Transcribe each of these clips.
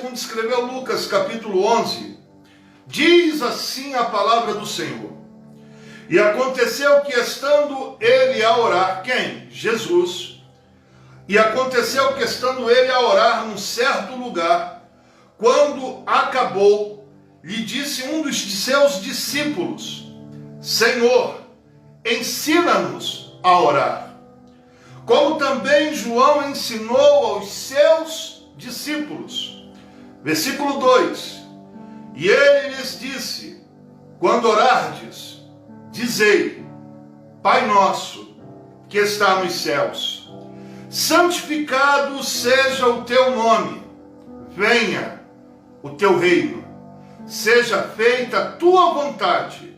segundo escreveu Lucas, capítulo 11, diz assim a palavra do Senhor. E aconteceu que, estando ele a orar, quem? Jesus. E aconteceu que, estando ele a orar num certo lugar, quando acabou, lhe disse um dos seus discípulos: Senhor, ensina-nos a orar, como também João ensinou aos seus discípulos. Versículo 2: E ele lhes disse: Quando orardes, dizei: Pai nosso, que está nos céus, santificado seja o teu nome, venha o teu reino, seja feita a tua vontade,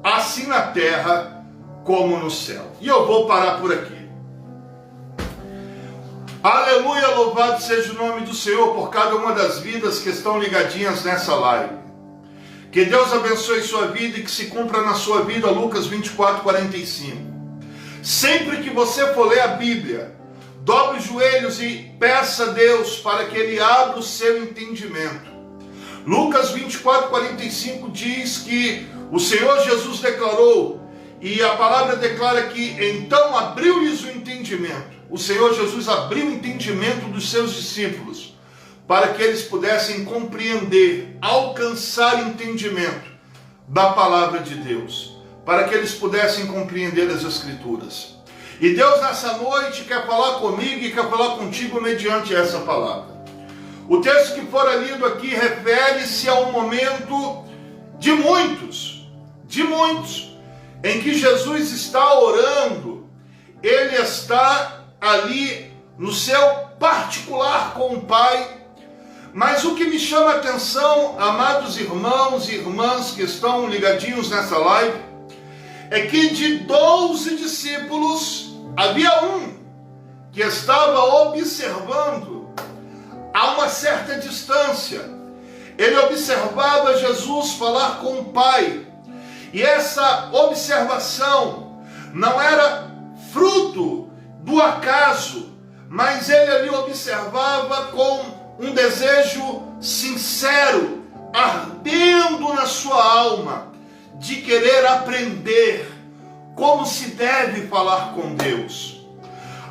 assim na terra como no céu. E eu vou parar por aqui. Aleluia, louvado seja o nome do Senhor por cada uma das vidas que estão ligadinhas nessa live. Que Deus abençoe sua vida e que se cumpra na sua vida Lucas 24:45. Sempre que você for ler a Bíblia, dobre os joelhos e peça a Deus para que Ele abra o seu entendimento. Lucas 24:45 diz que o Senhor Jesus declarou, e a palavra declara que então abriu-lhes o entendimento. O Senhor Jesus abriu o entendimento dos seus discípulos, para que eles pudessem compreender, alcançar entendimento da palavra de Deus, para que eles pudessem compreender as Escrituras. E Deus nessa noite quer falar comigo e quer falar contigo mediante essa palavra. O texto que for lido aqui refere-se a um momento de muitos, em que Jesus está orando. Ele está ali no seu particular com o Pai. Mas o que me chama a atenção, amados irmãos e irmãs que estão ligadinhos nessa live, é que de 12 discípulos, havia um que estava observando a uma certa distância. Ele observava Jesus falar com o Pai. E essa observação não era fruto do acaso, mas ele ali observava com um desejo sincero, ardendo na sua alma, de querer aprender como se deve falar com Deus.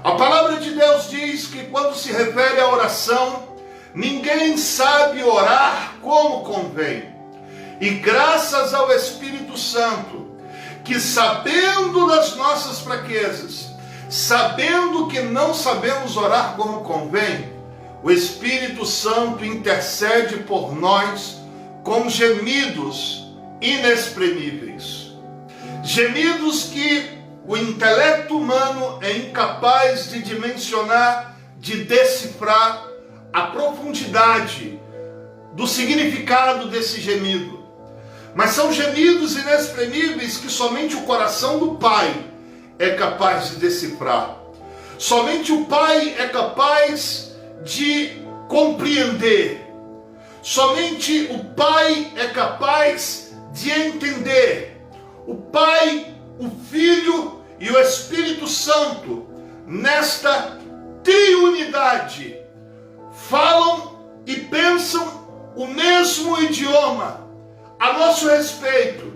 A palavra de Deus diz que quando se refere à oração, ninguém sabe orar como convém. E graças ao Espírito Santo, que sabendo das nossas fraquezas, sabendo que não sabemos orar como convém, o Espírito Santo intercede por nós com gemidos inexprimíveis. Gemidos que o intelecto humano é incapaz de dimensionar, de decifrar a profundidade do significado desse gemido. Mas são gemidos inexprimíveis que somente o coração do Pai é capaz de decifrar. Somente o Pai é capaz de compreender. Somente o Pai é capaz de entender. O Pai, o Filho e o Espírito Santo, nesta triunidade, falam e pensam o mesmo idioma a nosso respeito.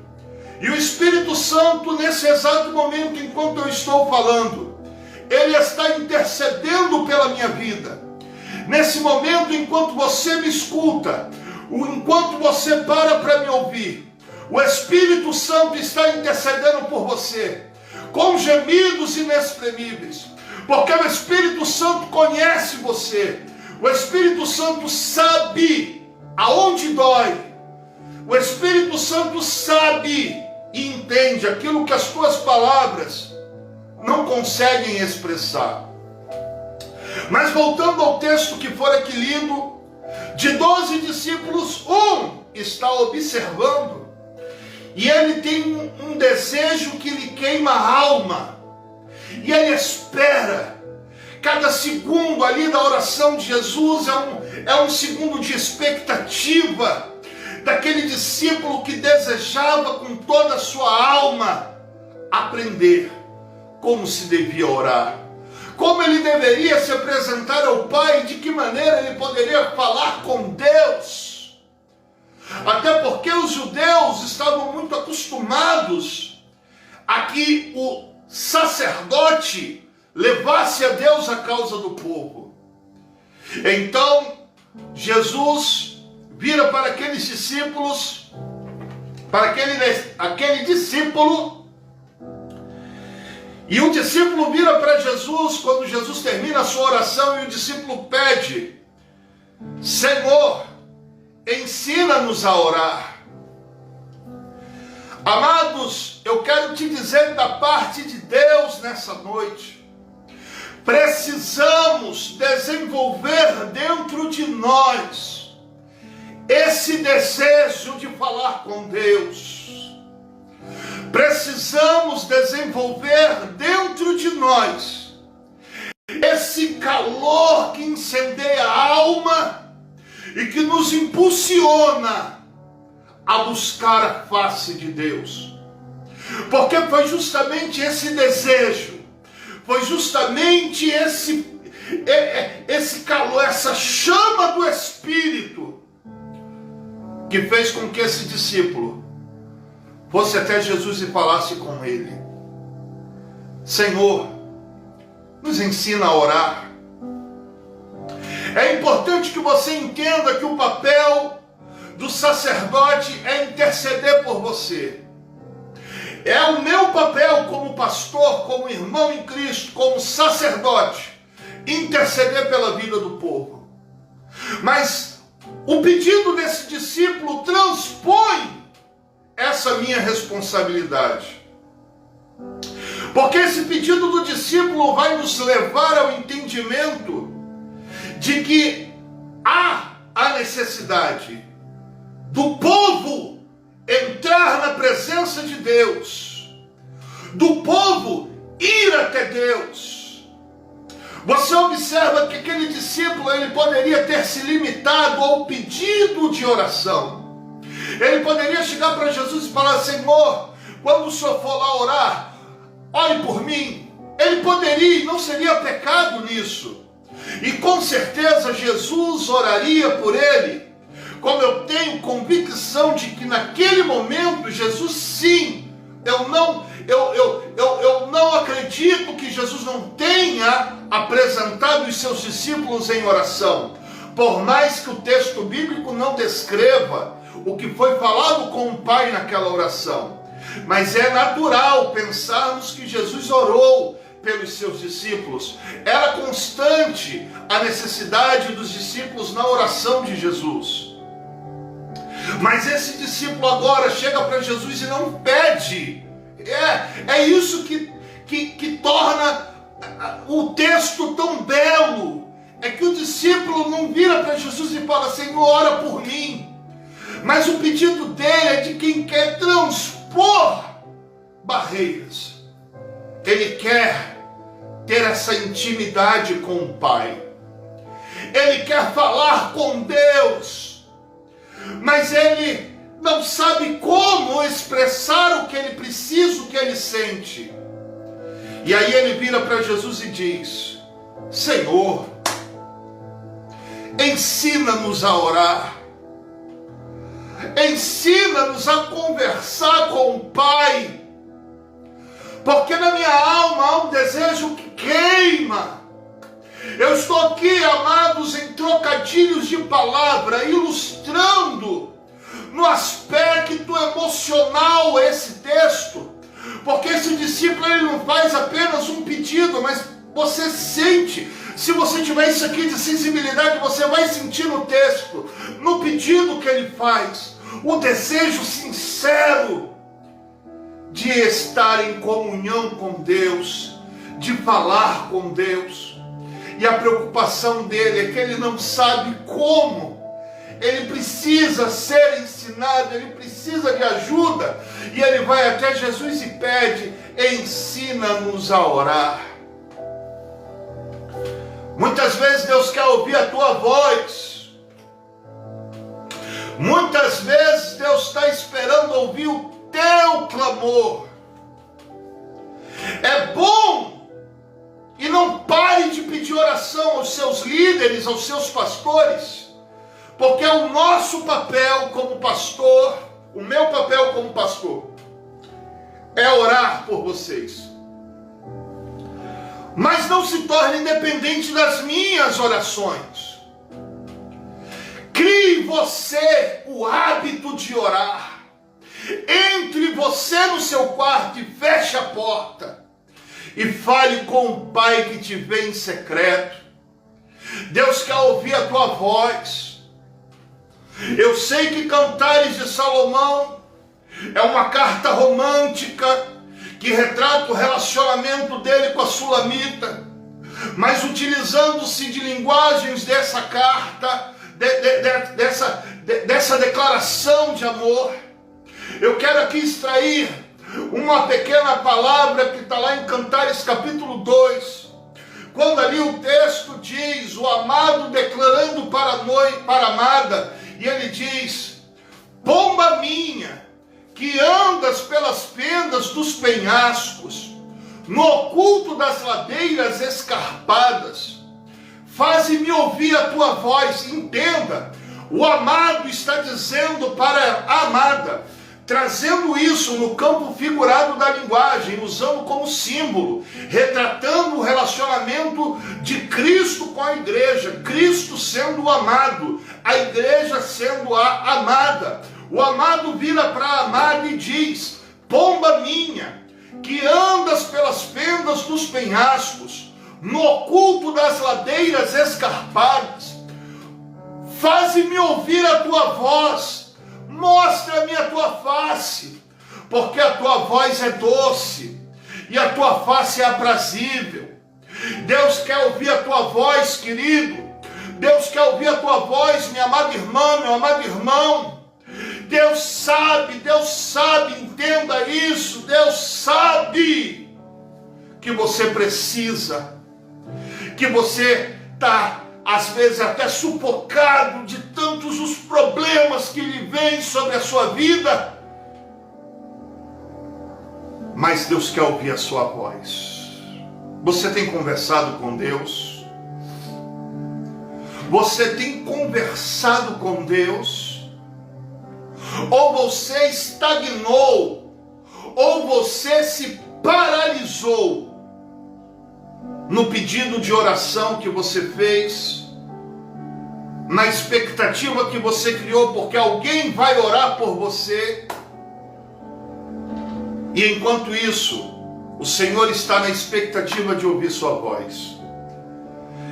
E o Espírito Santo, nesse exato momento, enquanto eu estou falando, ele está intercedendo pela minha vida. Nesse momento, enquanto você me escuta, enquanto você para me ouvir, o Espírito Santo está intercedendo por você, com gemidos inexprimíveis, porque o Espírito Santo conhece você. O Espírito Santo sabe aonde dói. O Espírito Santo sabe e entende aquilo que as tuas palavras não conseguem expressar. Mas voltando ao texto que for aqui lido, de 12 discípulos, um está observando, e ele tem um desejo que lhe queima a alma, e ele espera. Cada segundo ali da oração de Jesus é um segundo de expectativa daquele discípulo que desejava com toda a sua alma aprender como se devia orar, como ele deveria se apresentar ao Pai, de que maneira ele poderia falar com Deus. Até porque os judeus estavam muito acostumados a que o sacerdote levasse a Deus a causa do povo. Então, Jesus vira para aqueles discípulos, para aquele discípulo, e o discípulo vira para Jesus quando Jesus termina a sua oração, e o discípulo pede: Senhor, ensina-nos a orar. Amados, eu quero te dizer da parte de Deus nessa noite, precisamos desenvolver dentro de nós esse desejo de falar com Deus. Precisamos desenvolver dentro de nós esse calor que incendeia a alma e que nos impulsiona a buscar a face de Deus. Porque foi justamente esse desejo, foi justamente esse calor, essa chama do Espírito que fez com que esse discípulo fosse até Jesus e falasse com ele: Senhor, nos ensina a orar. É importante que você entenda que o papel do sacerdote é interceder por você. É o meu papel como pastor, como irmão em Cristo, como sacerdote, interceder pela vida do povo. Mas o pedido desse discípulo transpõe essa minha responsabilidade. Porque esse pedido do discípulo vai nos levar ao entendimento de que há a necessidade do povo entrar na presença de Deus, do povo ir até Deus. Você observa que aquele discípulo, ele poderia ter se limitado ao pedido de oração. Ele poderia chegar para Jesus e falar: Senhor, quando o Senhor for lá orar, ore por mim. Ele poderia, e não seria pecado nisso. E com certeza Jesus oraria por ele. Como eu tenho convicção de que naquele momento Jesus, sim, eu não acredito que Jesus não tenha apresentado os seus discípulos em oração. Por mais que o texto bíblico não descreva o que foi falado com o Pai naquela oração. Mas é natural pensarmos que Jesus orou pelos seus discípulos. Era constante a necessidade dos discípulos na oração de Jesus. Mas esse discípulo agora chega para Jesus e não pede. É isso que torna o texto tão belo. É que o discípulo não vira para Jesus e fala: Senhor, ora por mim. Mas o pedido dele é de quem quer transpor barreiras. Ele quer ter essa intimidade com o Pai. Ele quer falar com Deus. Mas ele não sabe como expressar o que ele precisa, o que ele sente. E aí ele vira para Jesus e diz: Senhor, ensina-nos a orar. Ensina-nos a conversar com o Pai. Porque na minha alma há um desejo que queima. Eu estou aqui, amados, em trocadilhos de palavra, ilustrando no aspecto emocional esse texto. Porque esse discípulo, ele não faz apenas um pedido, mas você sente. Se você tiver isso aqui de sensibilidade, você vai sentir no texto, no pedido que ele faz, o desejo sincero de estar em comunhão com Deus, de falar com Deus. E a preocupação dele é que ele não sabe como. Ele precisa ser ensinado, ele precisa de ajuda. E ele vai até Jesus e pede: ensina-nos a orar. Muitas vezes Deus quer ouvir a tua voz. Muitas vezes Deus está esperando ouvir o teu clamor. É bom e não para aos seus líderes, aos seus pastores, porque o nosso papel como pastor, o meu papel como pastor, é orar por vocês. Mas não se torne independente das minhas orações. Crie em você o hábito de orar. Entre você no seu quarto e feche a porta. E fale com o Pai que te vê em secreto. Deus quer ouvir a tua voz. Eu sei que Cantares de Salomão é uma carta romântica que retrata o relacionamento dele com a Sulamita, mas utilizando-se de linguagens dessa carta, dessa declaração de amor, eu quero aqui extrair uma pequena palavra que está lá em Cantares capítulo 2, quando ali o texto diz, o amado declarando para a amada, e ele diz: pomba minha, que andas pelas fendas dos penhascos, no oculto das ladeiras escarpadas, faze-me ouvir a tua voz. Entenda, o amado está dizendo para a amada, trazendo isso no campo figurado da linguagem, usando como símbolo, retratando o relacionamento de Cristo com a igreja, Cristo sendo o amado, a igreja sendo a amada. O amado vira para a amada e diz: pomba minha, que andas pelas fendas dos penhascos, no oculto das ladeiras escarpadas, faze-me ouvir a tua voz, mostra-me a tua face, porque a tua voz é doce e a tua face é aprazível. Deus quer ouvir a tua voz, querido. Deus quer ouvir a tua voz, minha amada irmã, meu amado irmão. Deus sabe, entenda isso. Deus sabe que você precisa, que você está às vezes até sufocado de tantos os problemas que lhe vêm sobre a sua vida, mas Deus quer ouvir a sua voz. Você tem conversado com Deus? Você tem conversado com Deus? Ou você estagnou, ou você se paralisou no pedido de oração que você fez, na expectativa que você criou, porque alguém vai orar por você, e enquanto isso, o Senhor está na expectativa de ouvir sua voz.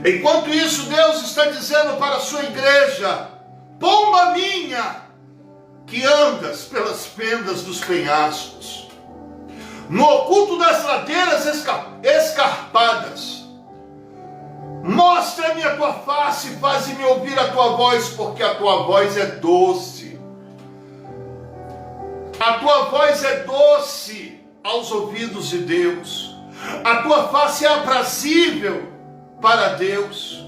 Enquanto isso, Deus está dizendo para a sua igreja: pomba minha, que andas pelas fendas dos penhascos, no oculto das ladeiras escarpadas, mostra-me a tua face e faze-me ouvir a tua voz, porque a tua voz é doce. A tua voz é doce aos ouvidos de Deus. A tua face é aprazível para Deus.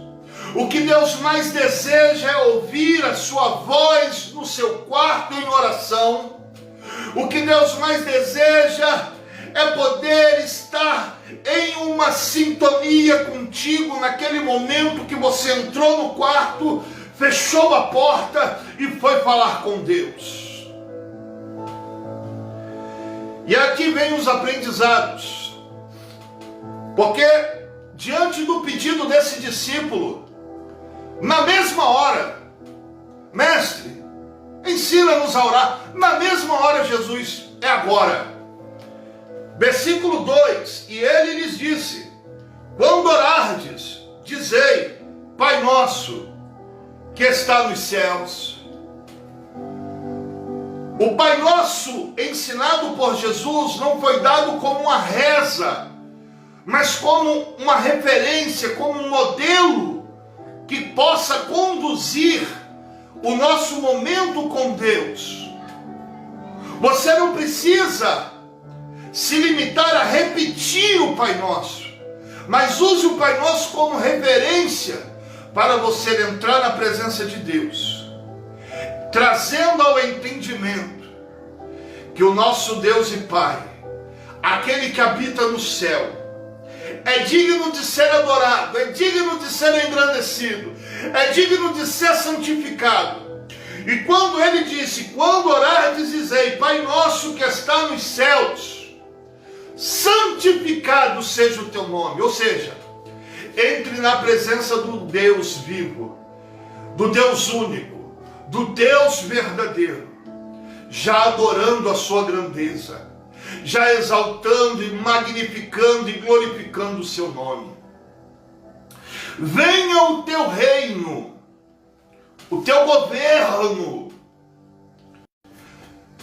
O que Deus mais deseja é ouvir a sua voz no seu quarto em oração. O que Deus mais deseja é poder estar em uma sintonia contigo naquele momento que você entrou no quarto, fechou a porta e foi falar com Deus. E aqui vem os aprendizados, porque diante do pedido desse discípulo, na mesma hora, mestre, ensina-nos a orar. Na mesma hora, Jesus, é agora. Versículo 2, e ele lhes disse: quando orardes, dizei: Pai nosso, que está nos céus. O Pai Nosso, ensinado por Jesus, não foi dado como uma reza, mas como uma referência, como um modelo que possa conduzir o nosso momento com Deus. Você não precisa se limitar a repetir o Pai Nosso, mas use o Pai Nosso como referência para você entrar na presença de Deus, trazendo ao entendimento que o nosso Deus e Pai, aquele que habita no céu, é digno de ser adorado, é digno de ser engrandecido, é digno de ser santificado. E quando ele disse, quando orardes, dizei, Pai nosso que está nos céus, santificado seja o teu nome. Ou seja, entre na presença do Deus vivo, do Deus único, do Deus verdadeiro, já adorando a sua grandeza, já exaltando e magnificando e glorificando o seu nome. Venha o teu reino, o teu governo.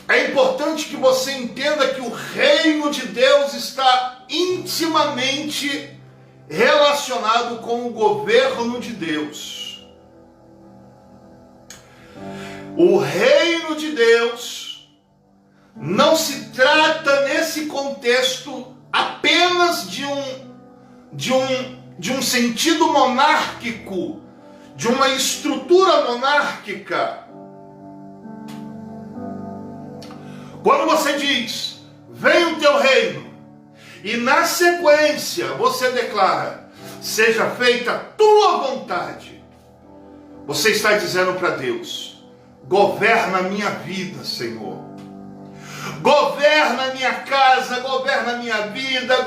É importante que você entenda que o reino de Deus está intimamente relacionado com o governo de Deus. O reino de Deus não se trata nesse contexto apenas de um sentido monárquico, de uma estrutura monárquica. Quando você diz, venha o teu reino, e na sequência você declara, seja feita a tua vontade, você está dizendo para Deus, governa a minha vida, Senhor. Governa a minha casa, governa a minha vida,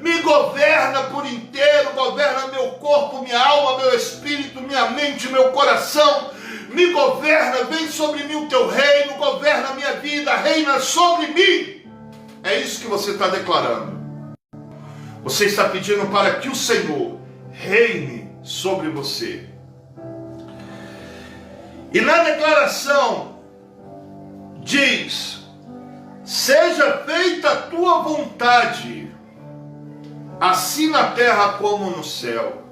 me governa por inteiro, governa meu corpo, minha alma, meu espírito, minha mente, meu coração. Me governa, vem sobre mim o teu reino, governa a minha vida, reina sobre mim. É isso que você está declarando. Você está pedindo para que o Senhor reine sobre você. E na declaração diz, seja feita a tua vontade, assim na terra como no céu.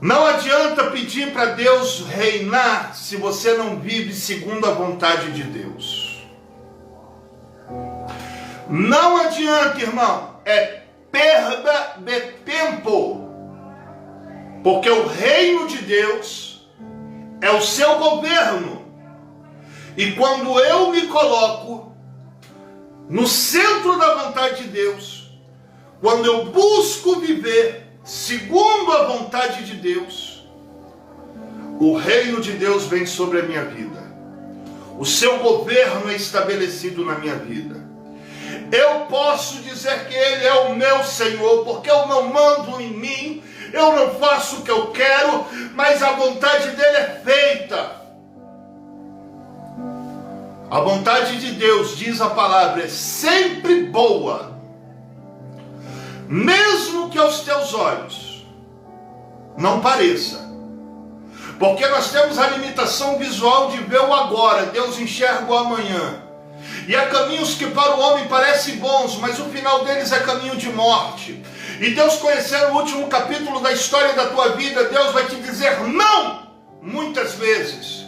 Não adianta pedir para Deus reinar se você não vive segundo a vontade de Deus. Não adianta, irmão, é perda de tempo. Porque o reino de Deus é o seu governo. E quando eu me coloco no centro da vontade de Deus, quando eu busco viver segundo a vontade de Deus, o reino de Deus vem sobre a minha vida. O seu governo é estabelecido na minha vida. Eu posso dizer que Ele é o meu Senhor, porque eu não mando em mim, eu não faço o que eu quero, mas a vontade dEle é feita. A vontade de Deus, diz a palavra, é sempre boa, mesmo que aos teus olhos não pareça. Porque nós temos a limitação visual de ver o agora, Deus enxerga o amanhã. E há caminhos que para o homem parecem bons, mas o final deles é caminho de morte. E Deus, conhecendo o último capítulo da história da tua vida, Deus vai te dizer não, muitas vezes.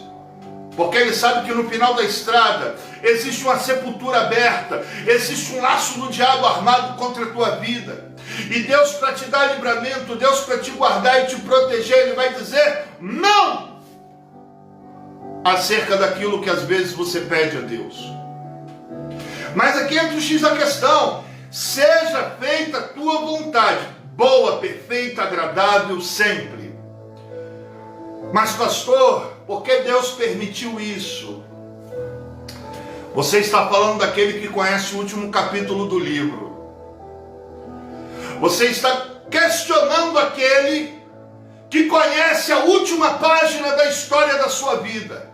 Porque Ele sabe que no final da estrada existe uma sepultura aberta, existe um laço do diabo armado contra a tua vida. E Deus, para te dar livramento, Deus, para te guardar e te proteger, Ele vai dizer não acerca daquilo que às vezes você pede a Deus. Mas aqui entra o X da questão. Seja feita a tua vontade, boa, perfeita, agradável, sempre. Mas pastor, por que Deus permitiu isso? Você está falando daquele que conhece o último capítulo do livro. Você está questionando aquele que conhece a última página da história da sua vida.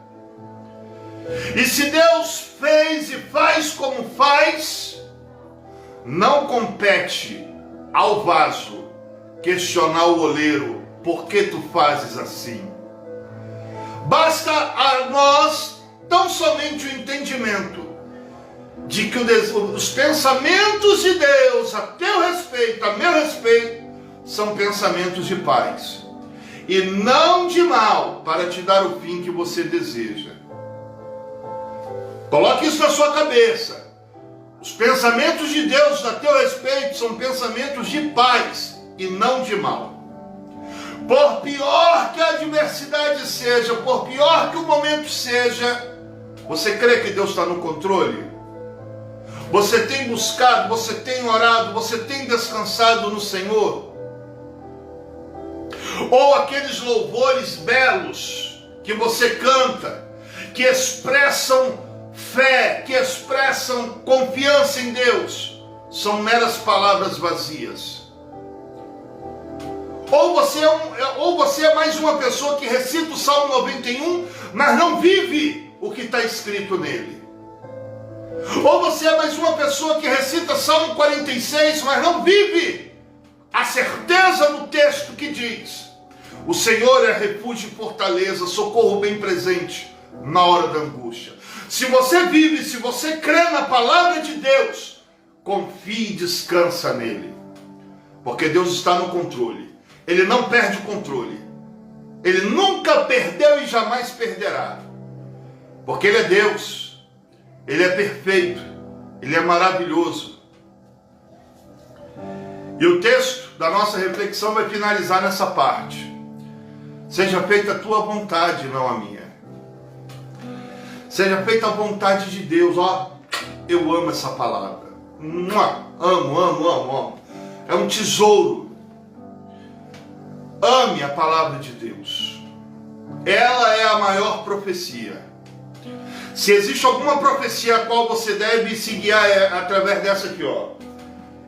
E se Deus fez e faz como faz, não compete ao vaso questionar o oleiro, por que tu fazes assim? Basta a nós tão somente o entendimento de que os pensamentos de Deus a teu respeito, a meu respeito, são pensamentos de paz e não de mal, para te dar o fim que você deseja. Coloque isso na sua cabeça. Os pensamentos de Deus a teu respeito são pensamentos de paz e não de mal. Por pior que a adversidade seja, por pior que o momento seja, você crê que Deus está no controle? Você tem buscado, você tem orado, você tem descansado no Senhor? Ou aqueles louvores belos que você canta, que expressam fé, que expressam confiança em Deus, são meras palavras vazias? Ou você é mais uma pessoa que recita o Salmo 91, mas não vive o que está escrito nele? Ou você é mais uma pessoa que recita Salmo 46, mas não vive a certeza do texto que diz: o Senhor é refúgio e fortaleza, socorro bem presente na hora da angústia. Se você vive, se você crê na palavra de Deus, confie e descansa nele, porque Deus está no controle. Ele não perde o controle. Ele nunca perdeu e jamais perderá, porque Ele é Deus, Ele é perfeito, Ele é maravilhoso. E o texto da nossa reflexão vai finalizar nessa parte: seja feita a tua vontade, não a minha. Seja feita a vontade de Deus. Ó, eu amo essa palavra. Amo. É um tesouro. Ame a palavra de Deus. Ela é a maior profecia. Se existe alguma profecia a qual você deve se guiar, é através dessa aqui, ó.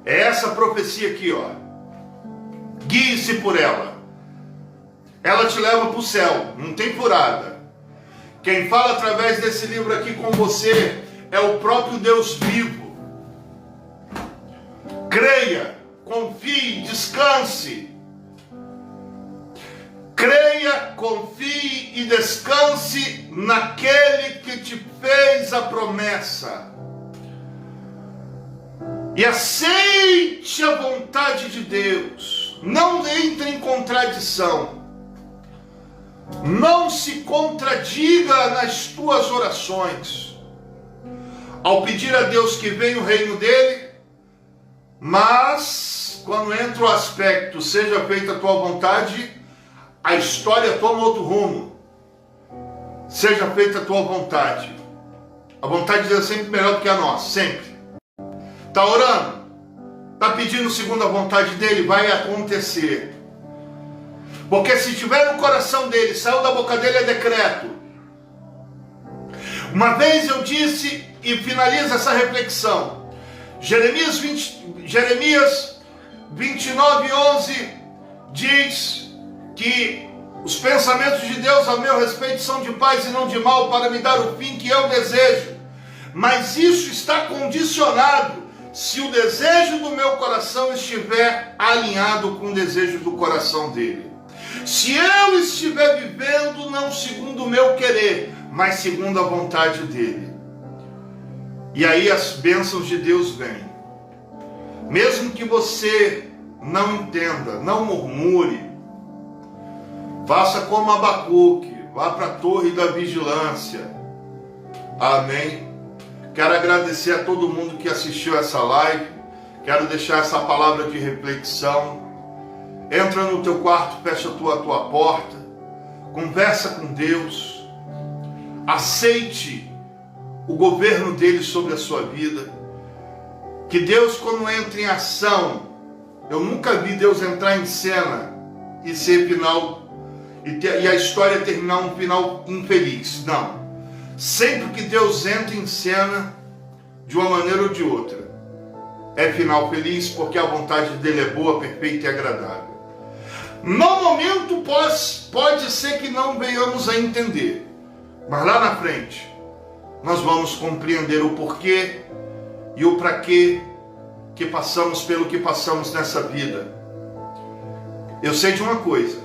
É essa profecia aqui, ó. Guie-se por ela. Ela te leva para o céu, não tem furada. Quem fala através desse livro aqui com você é o próprio Deus vivo. Creia, confie, descanse. Creia, confie e descanse naquele que te fez a promessa. E aceite a vontade de Deus. Não entre em contradição. Não se contradiga nas tuas orações. Ao pedir a Deus que venha o reino dele, mas quando entra o aspecto seja feita a tua vontade, a história toma outro rumo. Seja feita a tua vontade. A vontade de Deus é sempre melhor do que a nossa, sempre. Está orando? Está pedindo segundo a vontade dele? Vai acontecer. Porque se tiver no coração dele, saiu da boca dele, é decreto. Uma vez eu disse, e finaliza essa reflexão, Jeremias 29:11 diz que os pensamentos de Deus a meu respeito são de paz e não de mal, para me dar o fim que eu desejo. Mas isso está condicionado se o desejo do meu coração estiver alinhado com o desejo do coração dele. Se eu estiver vivendo não segundo o meu querer, mas segundo a vontade dele. E aí as bênçãos de Deus vêm. Mesmo que você não entenda, não murmure, faça como Abacuque, vá para a torre da vigilância. Amém. Quero agradecer a todo mundo que assistiu essa live. Quero deixar essa palavra de reflexão. Entra no teu quarto, fecha a tua porta, conversa com Deus, aceite o governo dele sobre a sua vida. Que Deus, quando entra em ação, eu nunca vi Deus entrar em cena e ser final, e a história terminar um final infeliz. Não. Sempre que Deus entra em cena, de uma maneira ou de outra, é final feliz, porque a vontade dele é boa, perfeita e agradável. No momento pode ser que não venhamos a entender, mas lá na frente nós vamos compreender o porquê e o para quê que passamos pelo que passamos nessa vida. Eu sei de uma coisa: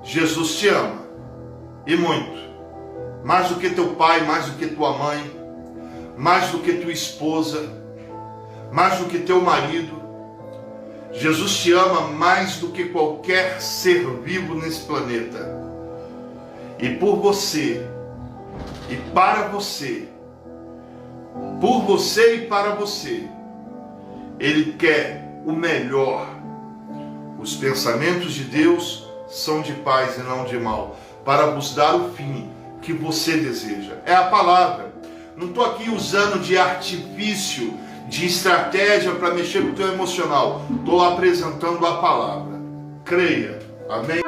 Jesus te ama, e muito, mais do que teu pai, mais do que tua mãe, mais do que tua esposa, mais do que teu marido. Jesus te ama mais do que qualquer ser vivo nesse planeta. E por você, e para você, por você e para você, Ele quer o melhor. Os pensamentos de Deus são de paz e não de mal, para vos dar o fim que você deseja. É a palavra. Não estou aqui usando de artifício, de estratégia para mexer com o teu emocional. Estou apresentando a palavra. Creia. Amém?